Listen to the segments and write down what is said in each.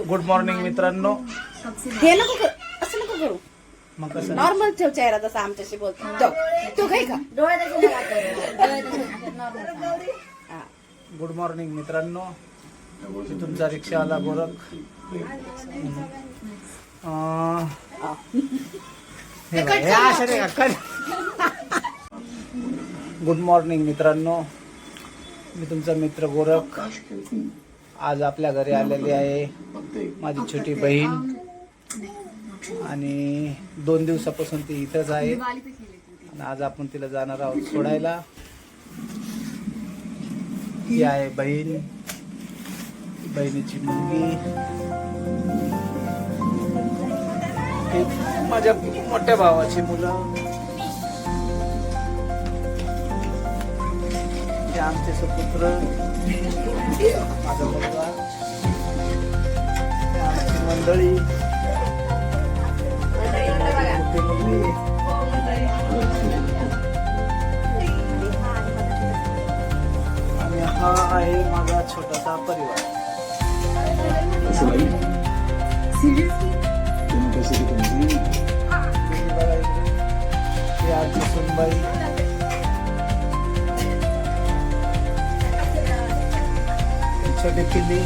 Good morning मित्रांनो. हे नको करू, असं नको करू. मग कसं नॉर्मल ठेव चेहरा जसा आमच्याशी बोलतो. जाऊ तो काही का गुड मॉर्निंग मित्रांनो. मी तुमचा रिक्षावाला गोरख. गुड मॉर्निंग मित्रांनो. मी तुमचा मित्र गोरख. आज आपल्या घरी आलेली आहे माझी छोटी बहीण आणि 2 दिवसापासून ती इथंच आहे आणि आज आपण तिला जाणार आहोत सोडायला. ही आहे बहीण, बहिणीची मुलगी. ही माझ्या मोठ्या भावाची मुलं. हे आमचे सुपुत्र, माझा मुलगा, आमची मंडळी, आणि हा आहे माझा छोटासा परिवार. ही आमची सुनबाई, छोटी पिल्ली,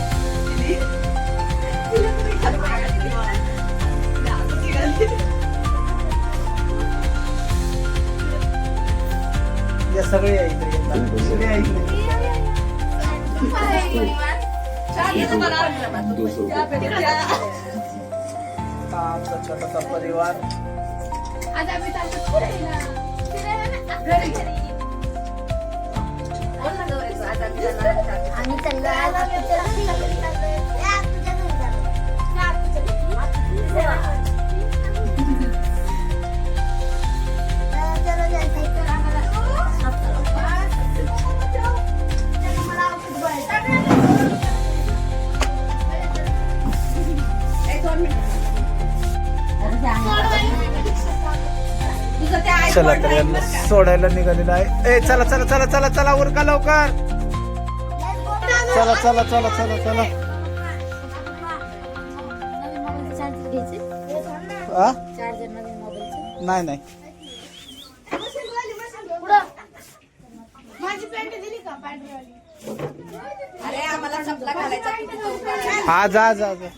या सगळे आमचा छोटासा परिवार. चला तर यांना सोडायला निघालेला आहे. ए चला चला चला चला चला उरका लवकर. चला चला चला चला चला. नाही नाही हा जा जा जा.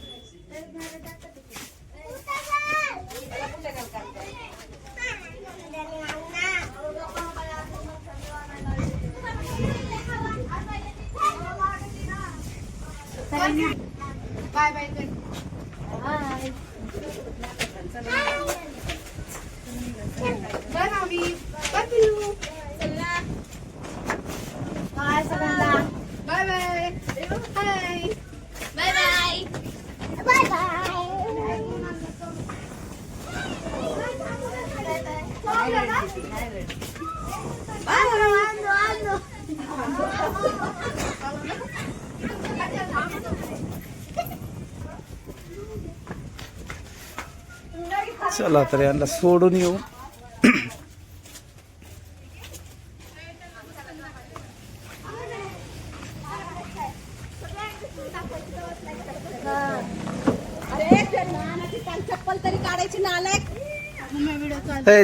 Bye bye. चला तर यांना सोडून येऊ. चप्पल तरी काढायची नालायक.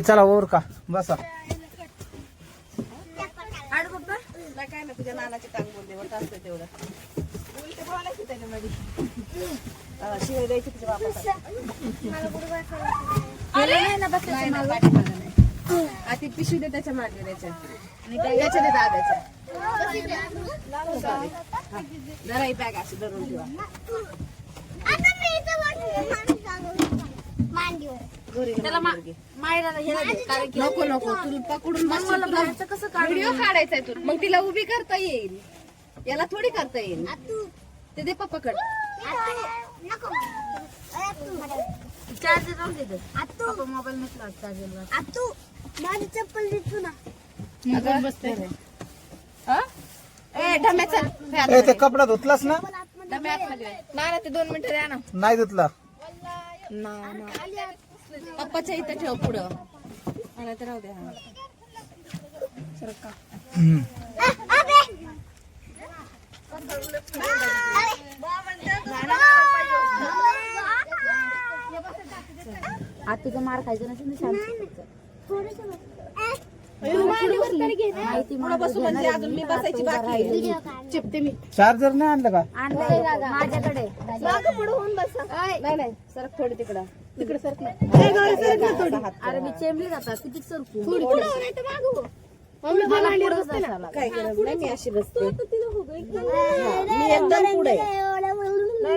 चला वर का बसा. काय ना तुझ्या नानाची टांग बोलते वर असतं तेवढं उलट बोलायची त्याच्यामध्ये. शिवाय द्यायची तुझ्या बापाला. ती पिशवी दे त्याच्या मागे द्यायच्या त्याच्या दे दादाच्या. जरा ही बॅग अशी धरून ठेवा. नको नको तुला पकडून कसं व्हिडिओ काढायचाय तू. मग तिला उभी करता येईल, याला थोडी करता येईल. ते दे पप्पाकड. चार्जर मोबाईल नसला चार्जर. माझी चप्पल देतो ना. ते कपडा धुतलास ना? ना ते 2 मिनिटं द्या ना. नाही धुतला. पप्पाच्या इथं ठेव पुढं. मला तर राहू द्या. तुझं मार खायचं नसेल शांत चिपते मी चार्जर नाही आणलं का? माझ्याकडे नाही सरक थोडी तिकडं तिकडे सरक ना. अरे मी चेंबली जातात किती सरकू काय गरज नाही मी अशी बसते मी एकदम पुढे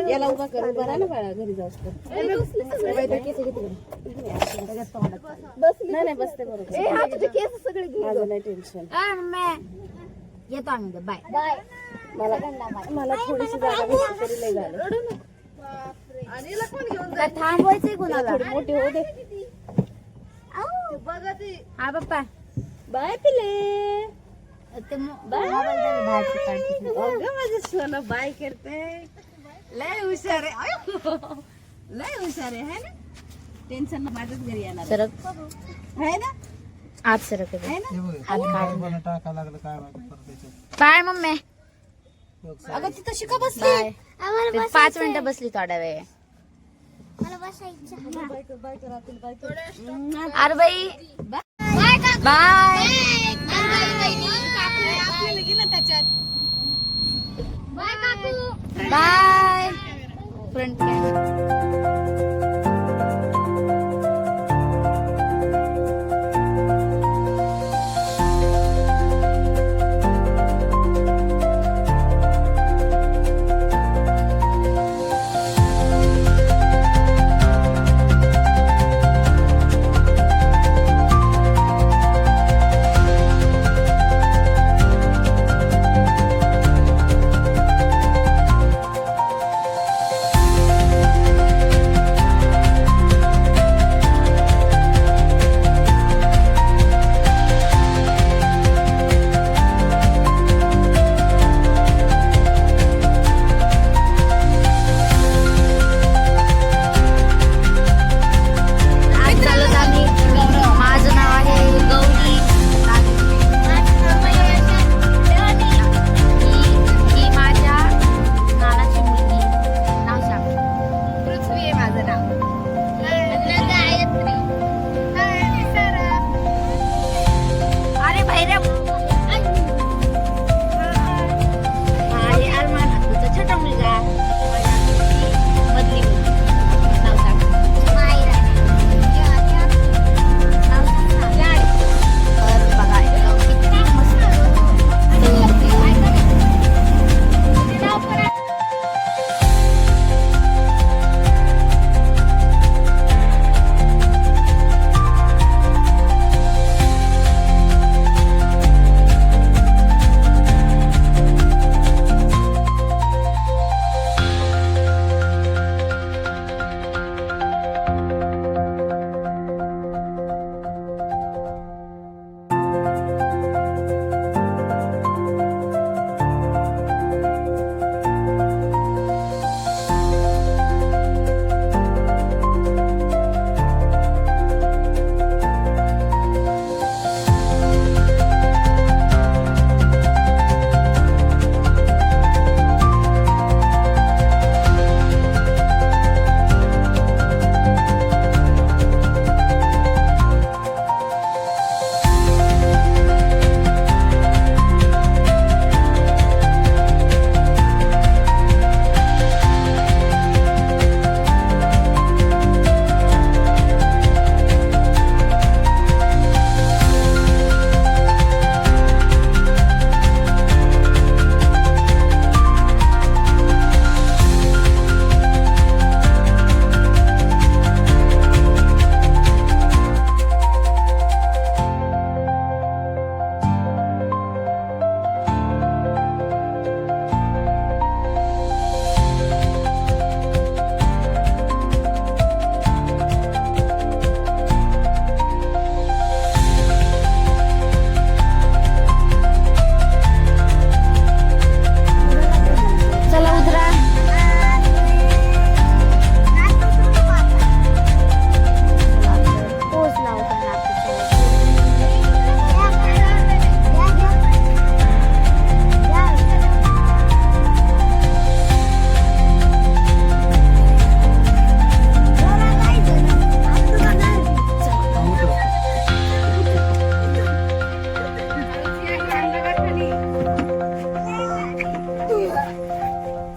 याला उभा कर उभा राहा ना बाळा घरी जाऊस तर नाही बसते बरोबर केस सगळे माझं नाही टेन्शन येतो आम्ही बाय मला थोडीशी जागा भेटली तरी लय झालं थांबवायचंय कोणाला थोडी मोठी होऊ दे हा पप्पा बाय पिले ते बाहेरची काढते माझं सोनं बाय करते लय हुशार आहे लय हुशार आहे ना टेन्शन ना माझ्याच घरी येणार सरक आहे ना आज सरक आहे ना मला टाका लागलं काय माहिती परत त्याच्यात. बाय मम्मी अगं ती तशी का बसली बाय 5 मिनिटं बसली थोड्या वेळ अरे बाई बाय आपल्याला गेलं त्याच्यात बाय फ्रंट कॅमेरा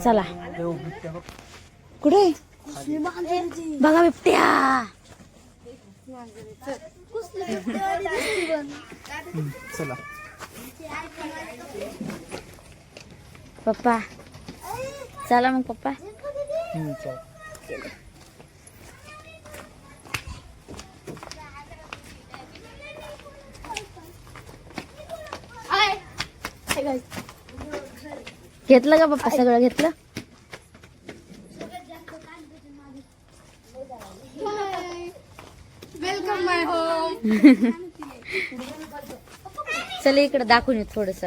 चला देव बिबट्या बघ. कुठे बघा बिबट्या. चला पप्पा चला मग पप्पा. चल. घेतलं का पप्पा सगळं घेतलं. वेलकम माय होम. चल इकडे दाखवून येऊ थोडस.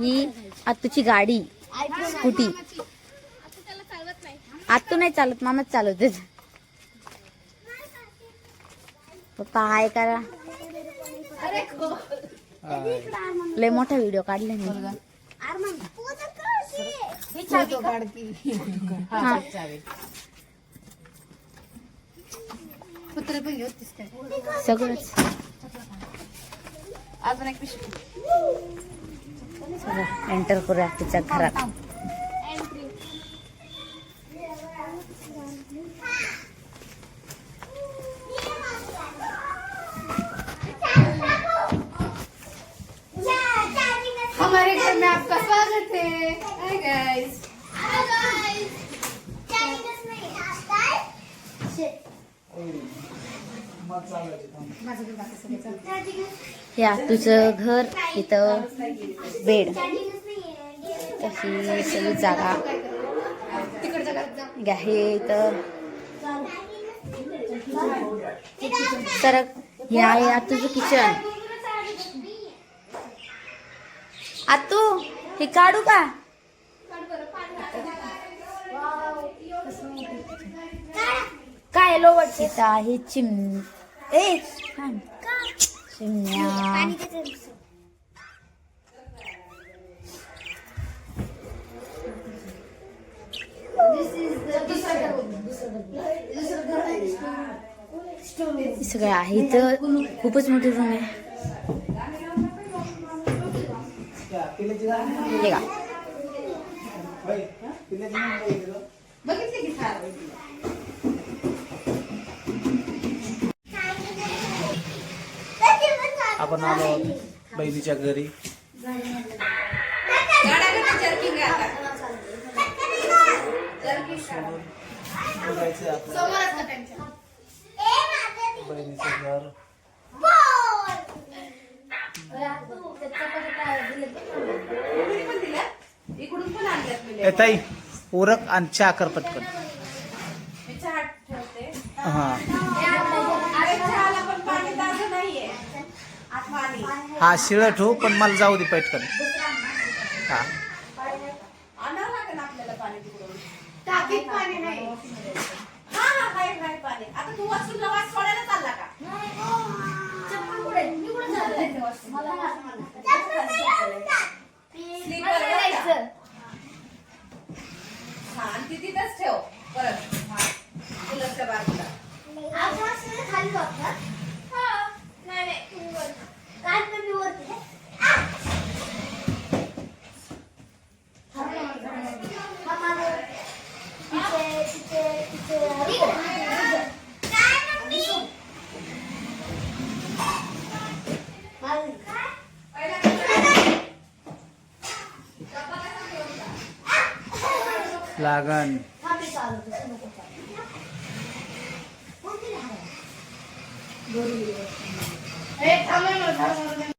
ही आत्तूची गाडी स्कूटी. आत्तू नाही चालत, मामाच चालवते. पप्पा हाय करा. लय मोठा व्हिडिओ काढले मी. हा. सगळंच अजून एक पिशवी. एंटर करूया तिच्या घरात. हमारे घर में आपका स्वागत है. Hi guys. हे आतूचं घर. इथं बेड, तशी सगळी जागा आहे इथं. तर हे आहे आतूचं किचन. आतू हे काढू का. काय लोवट. इथं आहे चिमण्या. सगळं आहे इथं. खूपच मोठी रूम आहे. हे का बघितले की फार. आपण आलो बहिणीच्या घरी. बघायचं आपलं बहिणीचं घर. इकडून पण आणल्यात. येताई उरक आणि चहा कर पटकन. चहा ठेवते. हा चहाला पण पाणी ताजं नाहीये. पाणी हा शिळ ठेवू, पण मला जाऊ दे पटकन. हा आणावं लागेल आपल्याला पाणी तिकडून. टाकीत पाणी नाही. हा हा नाही पाणी. आता तू वाचून वाच सोडायला चालला का. चप्पल कुठे. मी कुठे चाललंय वाचून. स्लीपर घ्यायचं. हा आणि ती तिथंच ठेव परत. कूलरच्या बाजूला. खाली बघ. नाही नाही काय कमी वरती. लागन. थांब